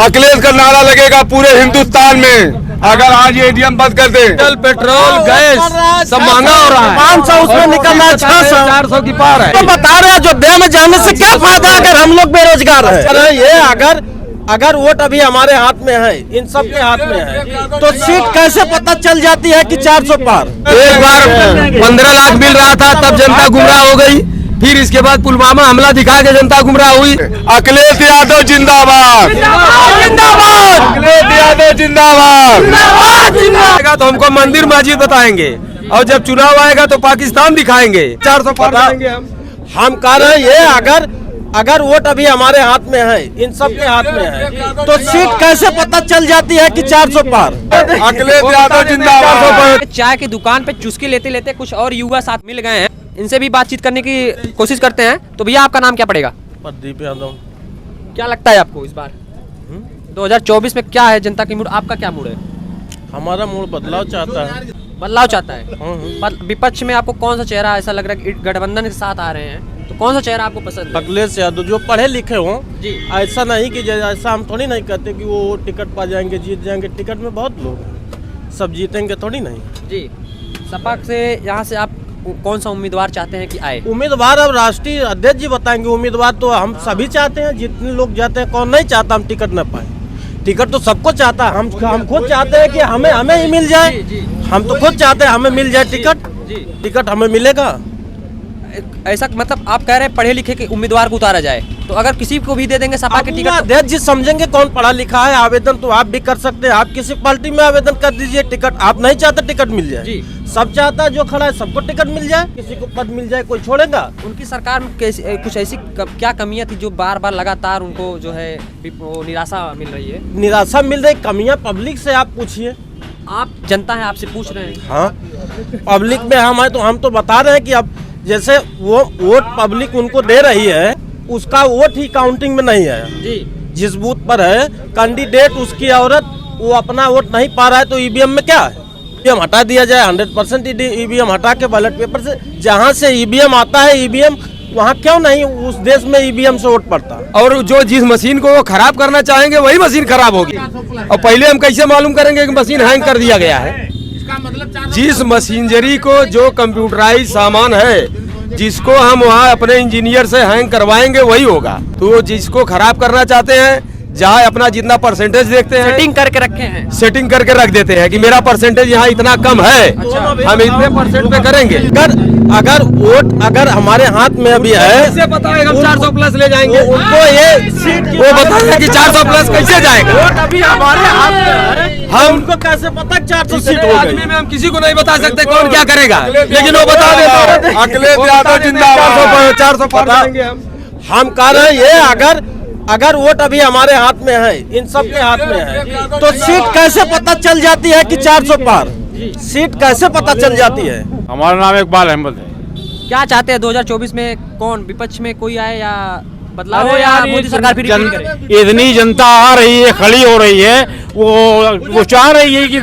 अखिलेश का नारा लगेगा पूरे हिंदुस्तान में अगर आज ये ईवीएम बंद कर दे। पेट्रोल गैस सब महंगा हो रहा है, 500 उसमें निकल रहा है, 600 400 की पार है। तो बता रहे हैं अयोध्या में जाने से क्या फायदा अगर हम लोग बेरोजगार हैं। अरे ये अगर वोट अभी हमारे हाथ में है, इन सब के हाथ में है, तो सीट कैसे पता चल जाती है कि 400 पार। एक बार 15 लाख मिल रहा था तब जनता गुमराह हो गई, फिर इसके बाद पुलवामा हमला दिखा के जनता गुमराह हुई। अखिलेश यादव जिंदाबाद, अखिलेश यादव जिंदाबाद। तो हमको मंदिर मस्जिद बताएंगे और जब चुनाव आएगा तो पाकिस्तान दिखाएंगे। 400 पार करेंगे हम कह रहे हैं ये अगर वोट अभी हमारे हाथ में है, इन सब के हाथ में है, तो सीट कैसे पता चल जाती है कि 400 पार। अखिलेश यादव जिंदाबाद। चाय की दुकान पे चुस्की लेते लेते कुछ और युवा साथ मिल गए हैं, इनसे भी बातचीत करने की कोशिश करते हैं। तो भैया आपका नाम क्या पड़ेगा? प्रदीप यादव। क्या लगता है आपको इस बार 2024 में क्या है जनता की मूड? आपका क्या मूड है? हमारा मूड बदलाव चाहता है। बदलाव चाहता है। विपक्ष में आपको कौन सा चेहरा ऐसा लग रहा है कि गठबंधन के साथ आ रहे हैं, तो कौन सा चेहरा आपको पसंद है? अखिलेश यादव जो पढ़े लिखे हों जी। ऐसा नहीं कि ऐसा हम थोड़ी नहीं कहते कि वो टिकट पा जाएंगे, जीत जाएंगे। टिकट में बहुत लोग हैं, सब जीतेंगे थोड़ी नहीं। जी। सपा से यहाँ से आप कौन सा उम्मीदवार चाहते हैं कि आए? उम्मीदवार अब राष्ट्रीय अध्यक्ष जी बताएंगे। उम्मीदवार तो हम सभी चाहते हैं, जितने लोग जाते हैं। कौन नहीं चाहता हम टिकट न पाए? टिकट तो सबको चाहता है। हम खुद चाहते हैं कि हमें ही मिल जाए। हम तो खुद चाहते हैं हमें मिल जाए टिकट। टिकट हमें मिलेगा। ऐसा मतलब आप कह रहे हैं पढ़े लिखे के उम्मीदवार को उतारा जाए, तो अगर किसी को भी दे देंगे सपा के टिकट? अध्यक्ष जी समझेंगे कौन पढ़ा लिखा है। आवेदन तो आप भी कर सकते हैं, आप किसी पार्टी में आवेदन कर दीजिए। टिकट आप नहीं चाहते टिकट मिल जाए जी। सब चाहता है, जो खड़ा है सबको टिकट मिल जाए, किसी को पद मिल जाए, कोई छोड़ेगा? उनकी सरकार में कुछ ऐसी क्या कमियां थी जो बार बार लगातार उनको जो है वो निराशा मिल रही है? निराशा मिल रही, कमियां पब्लिक से आप पूछिए। आप जनता है, आपसे पूछ रहे हैं। हाँ, पब्लिक में हम है तो हम तो बता रहे हैं कि अब जैसे वो वोट पब्लिक उनको दे रही है, उसका वोट ही काउंटिंग में नहीं है जी। जिस बूथ पर है कैंडिडेट, उसकी औरत वो अपना वोट नहीं पा रहा है, तो ईवीएम में क्या है? ईवीएम हटा दिया जाए, 100% ईवीएम हटा के बैलेट पेपर से जहाँ से ईवीएम आता है, ईवीएम वहाँ क्यों नहीं उस देश में ईवीएम से वोट पड़ता? और जो जिस मशीन को वो खराब करना चाहेंगे वही मशीन खराब होगी। और पहले हम कैसे मालूम करेंगे कि मशीन हैंग कर दिया गया है? जिस मशीनरी को जो कंप्यूटराइज सामान है, जिसको हम वहाँ अपने इंजीनियर से हैंग करवाएंगे वही होगा। तो जिसको खराब करना चाहते हैं, जहाँ अपना जितना परसेंटेज देखते हैं, सेटिंग करके रखे हैं, सेटिंग करके रख देते हैं कि मेरा परसेंटेज यहाँ इतना कम है, हम इतने परसेंट पे करेंगे। अगर वोट अगर हमारे हाथ में अभी है, कैसे पता है हम 400 प्लस ले जाएंगे? उनको ये सीट वो बताएंगे कि 400 प्लस कैसे जाएगा? वोट अभी हमारे हाथ में है, हम उनको कैसे पता 400 सीट हो आदमी गई? में हम किसी को नहीं बता सकते कौन क्या करेगा, लेकिन वो बता देते हैं अखिलेश यादव जिंदाबाद। 400 पार करेंगे हम कह रहे हैं ये अगर वोट अभी हमारे हाथ में है, इन सब के हाथ में है, तो सीट कैसे पता चल जाती है कि 400 पार? सीट कैसे पता चल जाती है? हमारा नाम इकबाल अहमद है। क्या चाहते हैं 2024 में? कौन विपक्ष में कोई आए या बदलाव हो, या मोदी सरकार फिर रिपीट करे? इतनी जनता आ रही है, खड़ी हो रही है, वो चाह रही है कि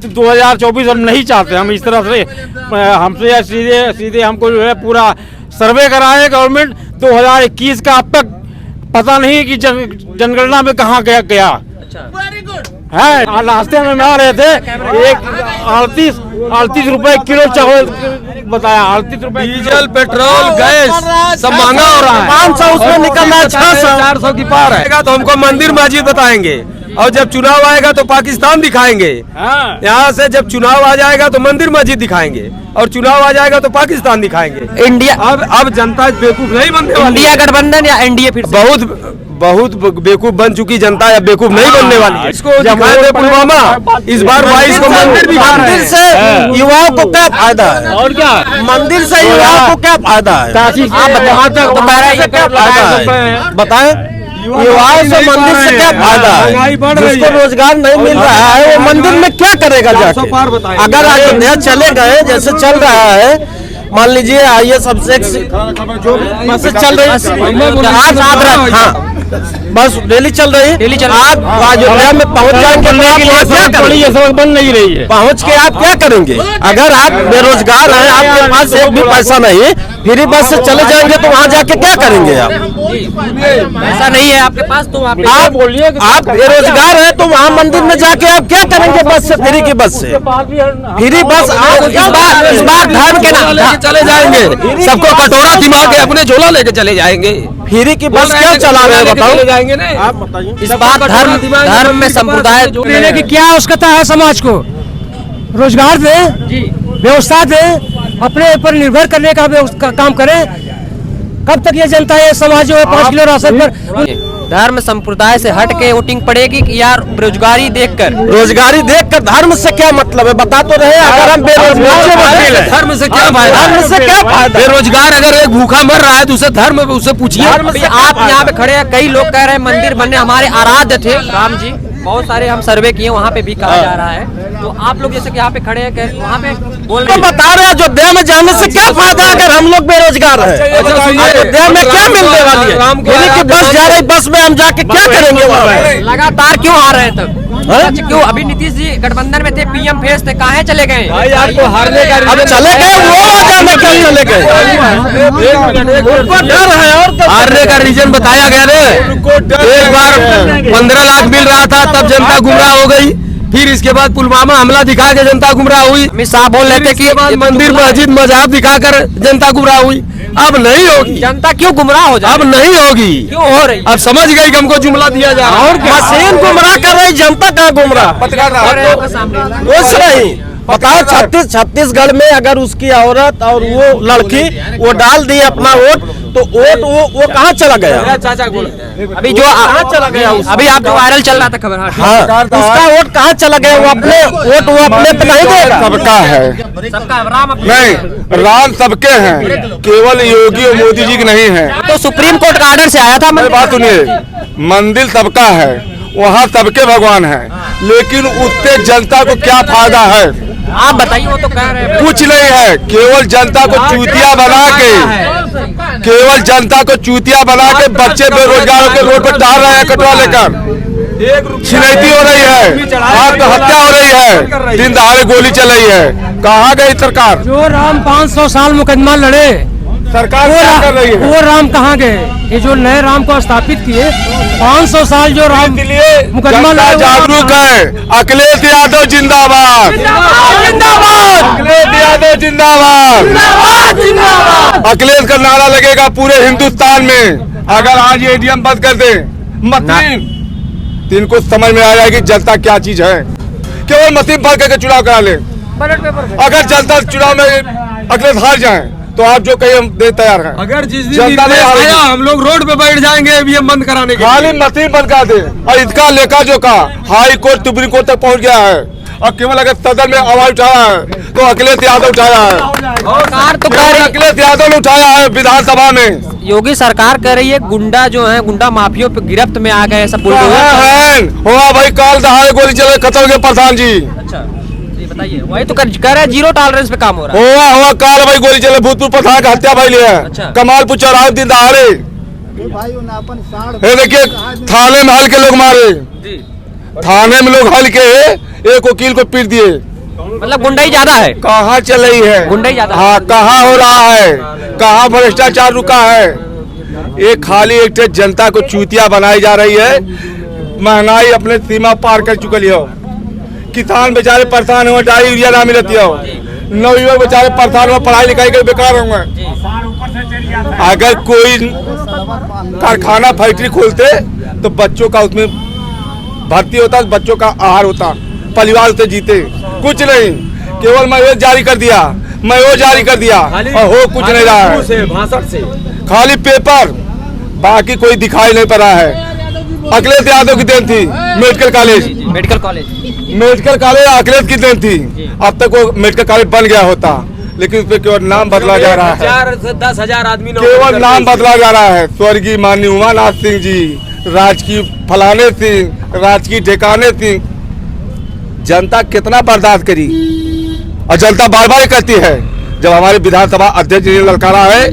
2024 हम नहीं चाहते। हम इस तरह से हमसे सीधे हमको जो है पूरा सर्वे कराए गवर्नमेंट 2021 का। अब तक पता नहीं कि जनगणना में कहाँ गया है। रास्ते में आ रहे थे, एक 38 रुपए किलो चावल बताया, 38 रुपए। डीजल पेट्रोल गैस सब महंगा हो रहा है, 500 उसमें निकल रहा है, 600 400 की पार है। तो हमको मंदिर मस्जिद बताएंगे और जब चुनाव आएगा तो पाकिस्तान दिखाएंगे। यहाँ से जब चुनाव आ जाएगा तो मंदिर मस्जिद दिखाएंगे और चुनाव आ जाएगा तो पाकिस्तान दिखाएंगे। इंडिया अब जनता बेवकूफ नहीं बनने वाली। इंडिया गठबंधन या एनडीए फिर से? बहुत बेवकूफ बन चुकी जनता या बेवकूफ नहीं बनने वाली है। इसको दिखाए थे पुलवामा, इस बार 22 को मंदिर से युवाओं को क्या फायदा है? और क्या मंदिर से युवाओं को क्या फायदा है? बताएं, युवाओं से मंदिर से क्या फायदा है? जिसको रोजगार नहीं मिल रहा है वो मंदिर में क्या करेगा जाके? अगर अयोध्या चले गए जैसे चल रहा है, मान लीजिए आइए सबसे जो बसें चल रही आज आगरा, हाँ बस डेली चल रही है। आप अयोध्या में पहुंच जाएंगे, बन नहीं रही है। पहुंच के आप क्या करेंगे? अगर आप बेरोजगार हैं, आपके पास एक भी पैसा नहीं, फ्री बस से चले जाएंगे तो वहाँ जाके क्या करेंगे आप? ऐसा नहीं है आपके पास, तो आप आप बेरोजगार हैं तो वहाँ मंदिर में जाके आप क्या करेंगे? बस से, फ्री की बस से, फ्री बस। आप इस बार धर्म के नाम लेके चले जाएंगे, सबको कटोरा दिमाग के अपने झोला लेके चले जाएंगे। फ्री की बस क्या चला रहे हैं बताओ? जाएंगे ना आप बताइए। इस बार धर्म में संप्रदाय देने की क्या आवश्यकता है? समाज को रोजगार दे, व्यवस्था दे, अपने ऊपर निर्भर करने का काम करें। कब तक ये जनता ये समाज जो है 5 किलो राशन पर धर्म संप्रदाय से हट के वोटिंग पड़ेगी कि यार रोजगारी देखकर? रोजगारी देखकर धर्म से क्या मतलब है? बता तो रहे, अगर हम बेरोजगार धर्म से क्या फायदा? धर्म से क्या फायदा? बेरोजगार अगर एक भूखा मर रहा है तो उसे धर्म उससे पूछिए। अभी आप यहाँ पे खड़े हैं, कई लोग कह रहे हैं मंदिर बनने हमारे आराध्य थे राम जी, बहुत सारे हम सर्वे किए, वहाँ पे भी कहा जा रहा है। तो आप लोग जैसे कि यहाँ पे खड़े हैं, वहाँ पे बोल रहे तो बता रहे हैं अयोध्या में जाने से क्या फायदा अगर हम लोग बेरोजगार हैं? अयोध्या में क्या मिलने वाली है? फ्री की बस जा रही, बस में हम जाके क्या करेंगे वहाँ? लगातार क्यों आ रहे हैं तब? क्यों? अभी नीतीश जी गठबंधन में थे, पीएम फेस थे, कहाँ चले गए? आपको हारने का अब चले गए, वो वजह में क्यों चले गए? डर है और हारने का रीजन बताया गया ना। एक बार 15 लाख मिल रहा था तब जनता गुमराह हो गई, फिर इसके बाद पुलवामा हमला दिखा के जनता गुमराह हुई। अमित शाह बोल रहे थे कि मंदिर मस्जिद मजहब दिखाकर जनता गुमराह हुई। अब नहीं होगी। जनता क्यों गुमराह हो जाए? अब नहीं होगी। क्यों हो रही? अब समझ गई कि हमको जुमला दिया जा रहा है। और मशीन गुमराह कर रही, जनता कहाँ गुमराह? कुछ नहीं। बताओ, छत्तीसगढ़ में अगर उसकी औरत और वो लड़की वो डाल दी अपना वोट, तो वोट वो कहाँ चला गया? चाचा अभी जो कहाँ चला गया? अभी आप जो वायरल चल रहा था खबर, हाँ, उसका वोट कहाँ चला गया? वो अपने वोट वो अपने पे नहीं देगा। सबका है सबका राम नहीं, राम सबके हैं, केवल योगी और मोदी जी के नहीं है। तो सुप्रीम कोर्ट का ऑर्डर से आया था। मेरी बात सुनिए, मंदिर सबका है, वहाँ सबके भगवान है, लेकिन उससे जनता को क्या फायदा है? आप बताइए, वो तो कह रहे हैं कुछ नहीं है, केवल जनता को चूतिया बना के, केवल जनता को चूतिया बना के बच्चे बेरोजगारों के रोड पर टहल रहे हैं कटवा लेकर। छिनैती हो रही है, आत्महत्या हो रही है, दिन दहाड़े गोली चल रही है। कहाँ गई सरकार? जो राम 500 साल मुकदमा लड़े, सरकार क्या कर रही है? वो राम कहाँ गए? ये जो नए राम को स्थापित किए, 500 साल जो राम मुकदमा जनता लड़े, जागरूक है। अखिलेश यादव जिंदाबाद, अखिलेश यादव जिंदाबाद। अखिलेश का नारा लगेगा पूरे हिंदुस्तान में। अगर आज ये ईवीएम बंद कर दे मशीन, तो इनको समझ में आ जाएगी जनता क्या चीज है। केवल मशीन बंद करके चुनाव करा ले। अगर जनता चुनाव में अखिलेश हार जाए तो आप जो कहिए हम दे तैयार हैं। अगर जिस दिन जनता ने आया हम लोग रोड पे बैठ जाएंगे ईवीएम बंद कराने के लिए। खाली मशीन बंद करा दे। और इसका लेखा जोखा हाई कोर्ट सुप्रीम कोर्ट तक पहुंच गया है। और केवल अगर सदन में आवाज उठाया है तो अखिलेश यादव उठाया है। सरकार तो कह रही, अखिलेश यादव ने उठाया है विधानसभा में। योगी सरकार कह रही है गुंडा जो है, गुंडा माफियों पे गिरफ्त में आ गए, ऐसा बोल रहे हैं। हुआ भाई, काल दहाड़े गोली चले, खत्म हो गए प्रधान जी। अच्छा, ये बताइए, वही तो कह रहे हैं जीरो टॉलरेंस पे काम हो रहा है। हुआ काल भाई गोली चले, भूतपूर्व प्रधान का हत्या भाई लिया अच्छा। कमालपुर चौराहे दिन दहाड़े। ये देखिए, थाने में हल के लोग मारे, थाने में लोग हल के एक वकील को पीट दिए। मतलब गुंडाई ज्यादा है। कहाँ चल रही है? गुंडाई ज्यादा है। हाँ, कहाँ हो रहा है? कहाँ भ्रष्टाचार रुका है? एक खाली एक जनता को चूतिया बनाई जा रही है। महंगाई अपने सीमा पार कर चुकी हो। किसान बेचारे परेशान हुए, डाई यूरिया ना मिलती हो। नवयुवक बेचारे परेशान हुए, पढ़ाई लिखाई कर बेकार हुए। अगर कोई कारखाना फैक्ट्री खोलते तो बच्चों का उसमें भर्ती होता, बच्चों का आहार होता, परिवार से जीते। कुछ नहीं, केवल मैं जारी कर दिया, मैं वो जारी कर दिया और हो कुछ नहीं रहा है। भाषण से खाली पेपर, बाकी कोई दिखाई नहीं पड़ रहा है। अखिलेश यादव की देन थी medical college, medical college Akhilesh की देन थी। अब तक वो मेडिकल कॉलेज बन गया होता, लेकिन उस पर केवल नाम बदला जा रहा है। 1000 से 10,000 आदमी केवल नाम बदला जा रहा है। स्वर्गीय माननीय उमानाथ सिंह जी, राजकीय फलाने सिंह, राजकीय ठेकाने सिंह। जनता कितना बर्दाश्त करी, और जनता बार बार करती है। जब हमारे विधानसभा अध्यक्ष जी ने ललकारा है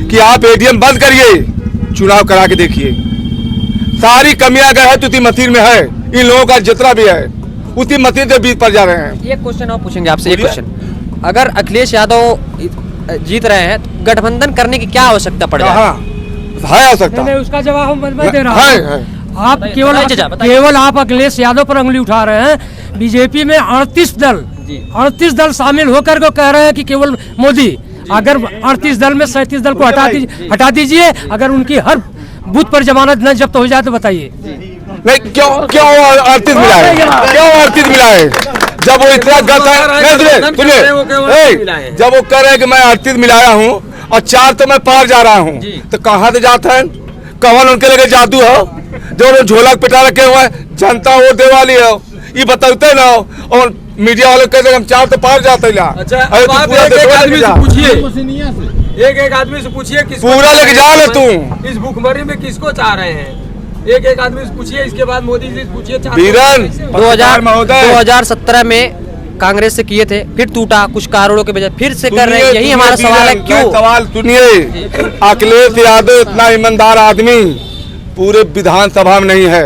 कि आप एटीएम बंद करिए, चुनाव करा के देखिए, सारी कमियां अगर है तो उसी मशीन में है। इन लोगों का जितना भी है उसी मशीन से बीच पर जा रहे हैं। एक क्वेश्चन और पूछेंगे आपसे, एक क्वेश्चन। अगर अखिलेश यादव जीत रहे हैं, तो गठबंधन करने की क्या आवश्यकता पड़ जाए? हाँ है आवश्यकता नहीं, उसका जवाब मैं दे रहा है, हूँ। है। आप बताइए। केवल आप अखिलेश यादव पर उंगली उठा रहे हैं। बीजेपी में 38 दल शामिल होकर को कह रहे हैं कि केवल मोदी। अगर 38 दल में 37 दल को हटा दीजिए, अगर उनकी हर बूथ पर जमानत न जब्त हो जाए तो बताइए। नहीं, क्यों 38 मिला है? क्यों 38 मिला है? जब वो इतना गलत है, सुनिए, जब वो कह रहे हैं कि मैं 38 मिलाया हूँ और 4 तो मैं पार जा रहा हूँ, तो कहाँ से जाता है? कौन उनके लगे जादू हो जो उन्होंने झोला पिटा रखे हुए हैं? जनता वो देवाली है, ये बताते ना। और मीडिया वाले कहते हैं हम 4 तो पार जाते हैं। अच्छा, अब आप एक आदमी से पूछिए, एक आदमी से पूछिए पूरा लेके जा ले तू। इस भूखमरी में किसको चाह रहे हैं? एक आदमी से पूछिए, इसके बाद मोदी जी से पूछिए। बीरन 2017 में कांग्रेस से किए थे, फिर टूटा कुछ कारणों के वजह, फिर से कर रहे हैं। यही हमारा सवाल है, क्यों? सवाल सुनिए, अखिलेश यादव इतना ईमानदार आदमी पूरे विधानसभा में नहीं है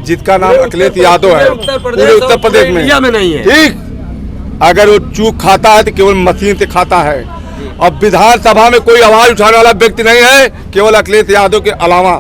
जिसका नाम अखिलेश यादव है, पूरे उत्तर प्रदेश में इंडिया में नहीं है। ठीक, अगर वो चूक खाता है तो केवल मशीन से खाता है। अब विधानसभा में कोई आवाज उठाने वाला व्यक्ति नहीं है केवल अखिलेश यादव के अलावा।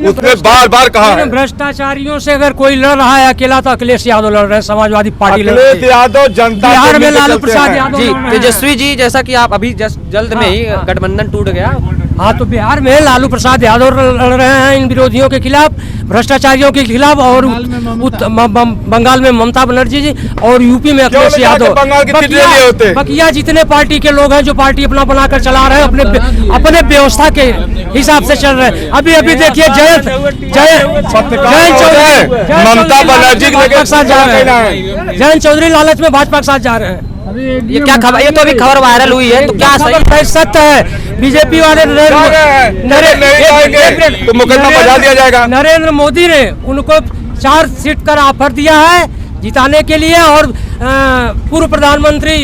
उसने बार बार कहा है, भ्रष्टाचारियों से अगर कोई लड़ रहा है अकेला तो अखिलेश यादव लड़ रहे हैं, समाजवादी पार्टी लड़ रही अखिलेश है। यादव जनता बिहार के में लिए लालू चलते प्रसाद हैं। यादव जी लड़ रहे हैं। तेजस्वी जी, जैसा कि आप अभी जल्द में ही गठबंधन टूट गया। हाँ, तो बिहार में लालू प्रसाद यादव लड़ रहे हैं इन विरोधियों के खिलाफ, भ्रष्टाचारियों के खिलाफ, और बंगाल में ममता बनर्जी जी, और यूपी में अखिलेश यादव। बंगाल की सीटें लिए होते। बकिया जितने पार्टी के लोग हैं जो पार्टी अपना बनाकर चला रहे हैं, अपने व्यवस्था के हिसाब से चल रहे हैं। अभी देखिए ममता बनर्जी के साथ जा रहे हैं, जयंत चौधरी लालच में भाजपा के साथ जा रहे हैं। ये क्या खबर? ये तो अभी खबर वायरल हुई है, तो क्या सही? सत्य है। बीजेपी वाले तो मुकदमा बजा दिया जाएगा। नरेंद्र मोदी ने उनको 4 सीट का ऑफर दिया है जिताने के लिए, और पूर्व प्रधानमंत्री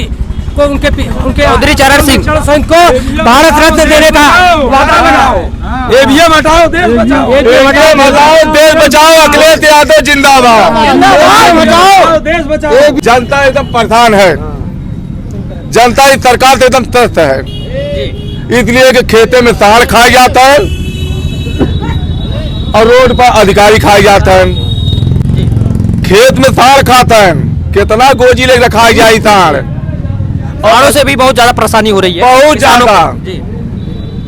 को उनके चौधरी चरण सिंह को भारत रत्न देने का वादा बनाओ। ईवीएम हटाओ, देश बचाओ। ईवीएम हटाओ, देश बचाओ। अखिलेश यादव जिंदाबाद। देश बचाओ। जनता एकदम परेशान है, जनता इस सरकार से एकदम त्रस्त है, इसलिए कि खेते में साड़ खाया जाता है और रोड पर अधिकारी खाया जाता है। खेत में साड़ खाता है, कितना गोजी लेकर रखा जाए साड़। औरों से भी बहुत ज्यादा परेशानी हो रही है, बहुत ज्यादा।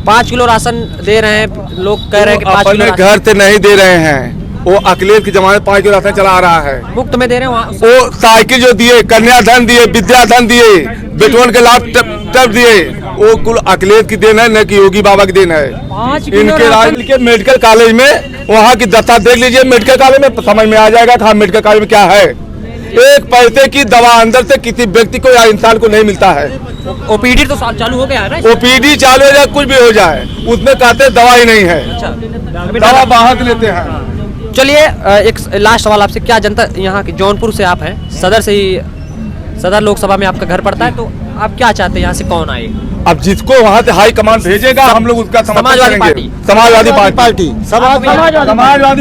5 किलो राशन दे रहे हैं, लोग कह रहे हैं कि 5 किलो अपने घर से नहीं दे रहे हैं। वो अखिलेश के जमाने 5 किलो राशन चला रहा है, मुफ्त में दे रहे हैं वहाँ। वो साइकिल जो दिए, कन्याधन दिए, विद्याधन दिए, बेटवन के लाभ तब दिए, वो कुल अखिलेश की देन है, न कि योगी बाबा की देन है। इनके राज के मेडिकल कॉलेज में वहाँ की दशा देख लीजिए, मेडिकल कॉलेज में समझ में आ जाएगा कि मेडिकल कॉलेज में क्या है। 1 पैसे की दवा अंदर से किसी व्यक्ति को या इंसान को नहीं मिलता है। ओपीडी तो चालू हो गया है ना? ओपीडी चालू हो जाए, कुछ भी हो जाए, उसमें कहते हैं दवा ही नहीं है, दवा बाहर से लेते हैं। चलिए, एक लास्ट सवाल आपसे, क्या जनता यहाँ की, जौनपुर से आप हैं, सदर से ही, सदर लोकसभा में आपका घर पड़ता है, तो आप क्या चाहते हैं यहाँ से कौन आए? अब जिसको वहाँ से हाई कमांड भेजेगा हम लोग उसका Samajwadi party. Samajwadi party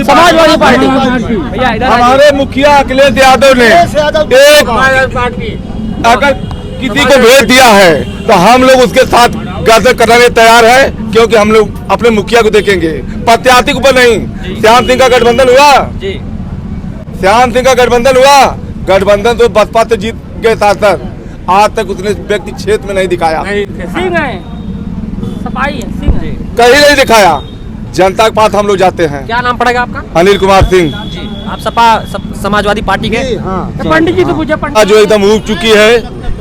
Samajwadi party. भैया इधर हमारे मुखिया अखिलेश यादव ने एक अगर किसी को भेज दिया है तो हम लोग उसके साथ गर्दन कराने तैयार है, क्योंकि हम लोग अपने मुखिया को देखेंगे, प्रत्याशी के ऊपर नहीं। श्याम सिंह का गठबंधन हुआ, श्याम सिंह का गठबंधन हुआ, गठबंधन तो बसपा से जीत गए सांसद, आज तक उसने व्यक्ति क्षेत्र में नहीं दिखाया, कहीं नहीं दिखाया। जनता के पास हम लोग जाते हैं। क्या नाम पड़ेगा आपका? अनिल कुमार सिंह जी, आप सपा समाजवादी पार्टी के? पंडित जी तो पूछे। जो एकदम उब चुकी है,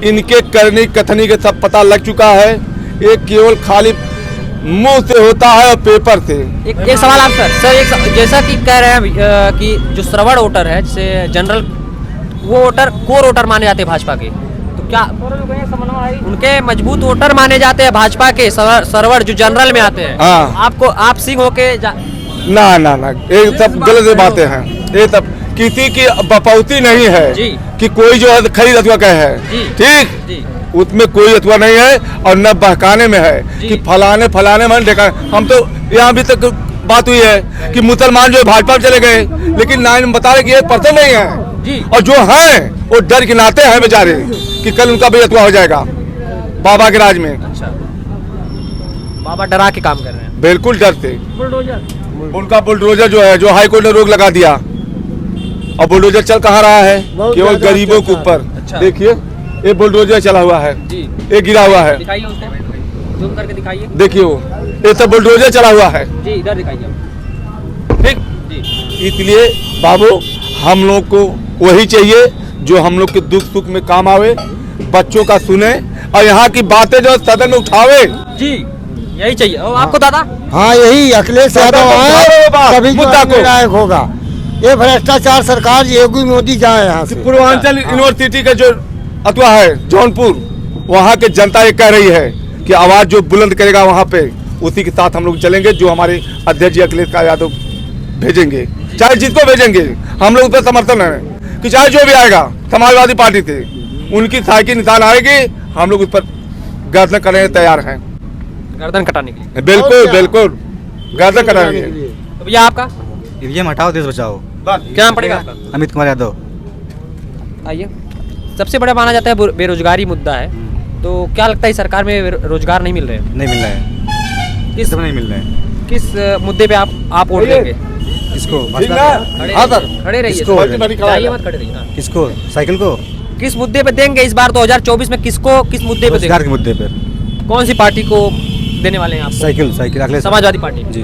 इनके करनी कथनी के सब पता लग चुका है। एक केवल खाली मुंह से होता है और पेपर से। एक सवाल आप सर, जैसा कि कह रहे हैं कि जो श्रवण वोटर है, जैसे जनरल, वो वोटर कोर वोटर माने जाते हैं भाजपा के, तो क्या उनके मजबूत वोटर माने जाते हैं भाजपा के सरवण जो जनरल में आते हैं? हाँ। आपको, आप सिंह होके ना ये सब गलत बातें हैं। ये सब किसी की बपौती नहीं है जी। कि कोई जो है खरीद अथवा कहे है, ठीक, उसमें कोई अथवा नहीं है, और न बहकाने में है कि फलाने मन देखा। हम तो यहाँ भी तक बात हुई है कि मुसलमान जो भाजपा में चले गए, लेकिन नाइन बता रहे कि ये पर्सन नहीं है, और जो हैं वो डर के नाते हैं बेचारे कि कल उनका भी अथवा हो जाएगा। बाबा के राज में। अच्छा, बाबा डरा के काम कर रहे हैं। बिल्कुल डरते। बुलडोजर उनका बुलडोजर जो है, जो हाई कोर्ट ने रोक लगा दिया, और बुलडोजर चल कहाँ रहा है? केवल गरीबों के ऊपर। अच्छा। देखिए ये बुलडोजर चला हुआ है, जी, ये गिरा हुआ है, दिखाइए उसको, जूम करके दिखाइए। देखिए वो, ये सब बुलडोजर चला हुआ है। जी, इधर दिखाइए। ठीक, जी, इसलिए बाबू हम लोग को वही चाहिए जो हम लोग के दुख सुख में काम आवे, बच्चों का सुने, और यहाँ की बातें जो सदन में उठावे। जी, यही चाहिए। और आपको दादा? हाँ, यही अखिलेश यादव आए तभी मुद्दा को निर्णायक होगा। ये भ्रष्टाचार सरकार योगी मोदी जाए यहाँ से। पूर्वांचल यूनिवर्सिटी का जो अथवा है जौनपुर, वहाँ के जनता ये कह रही है कि आवाज जो बुलंद करेगा वहाँ पे, उसी के साथ हम लोग चलेंगे, जो हमारे अध्यक्ष जी अखिलेश यादव भेजेंगे, चाहे जिसको भेजेंगे हम लोग उस पर समर्थन है कि चाहे जो भी आएगा समाजवादी पार्टी से, उनकी साइकिल निशान आएगी, हम लोग उस पर गर्दन करने तैयार हैं। गर्दन कटाने के लिए। बिल्कुल बिल्कुल गर्दन कराएंगे। तो भैया आपका ईवीएम हटाओ, देश बचाओ। क्या नाम पड़ेगा आपका? अमित कुमार यादव। आइए, सबसे बड़ा माना जाता है बेरोजगारी मुद्दा है, तो क्या लगता है सरकार में रोजगार नहीं मिल रहे? नहीं मिल रहा है, किस सब नहीं मिल रहा है। किस मुद्दे पे आप वोट देंगे? किसको? हाँ सर, खड़े रहिए, किसको? जाइए मत, खड़े रहिए। हाँ। किसको? साइकिल को? किस मुद्दे पे देंगे इस बार 2024 में? किसको किस मुद्दे पे रोजगार देंगे? के मुद्दे पर। कौन सी पार्टी को देने वाले हैं आप? Cycle, cycle Akhilesh. Samajwadi party. जी।